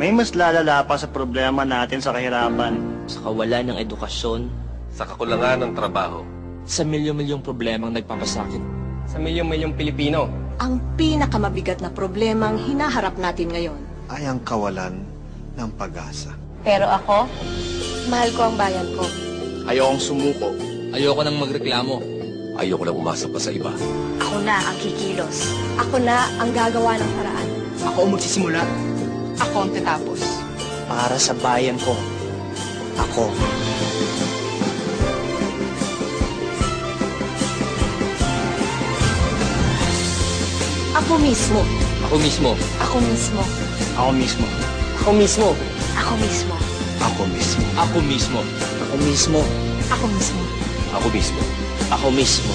May mas lalala pa sa problema natin sa kahirapan. Sa kawalan ng edukasyon, Sa kakulangan ng trabaho. sa milyon-milyong problemang nagpapasakit. Sa milyong-milyong Pilipino. Ang pinakamabigat na problemang hinaharap natin ngayon. Ay ang kawalan ng pag-asa. Pero ako, mahal ko ang bayan ko. Ayokong sumuko. Ayoko nang magreklamo. Ayoko lang umasa pa sa iba. Ako na ang kikilos. Ako na ang gagawa ng paraan. Ako ang magsisimula. Ako ang tatapos. Para sa bayan ko. Ako. Ako mismo. Ako mismo. Ako mismo. Ako mismo. Ako mismo. Ako mismo. Ako mismo. Ako mismo. Ako mismo. Ako mismo. Ako mismo. Ako mismo.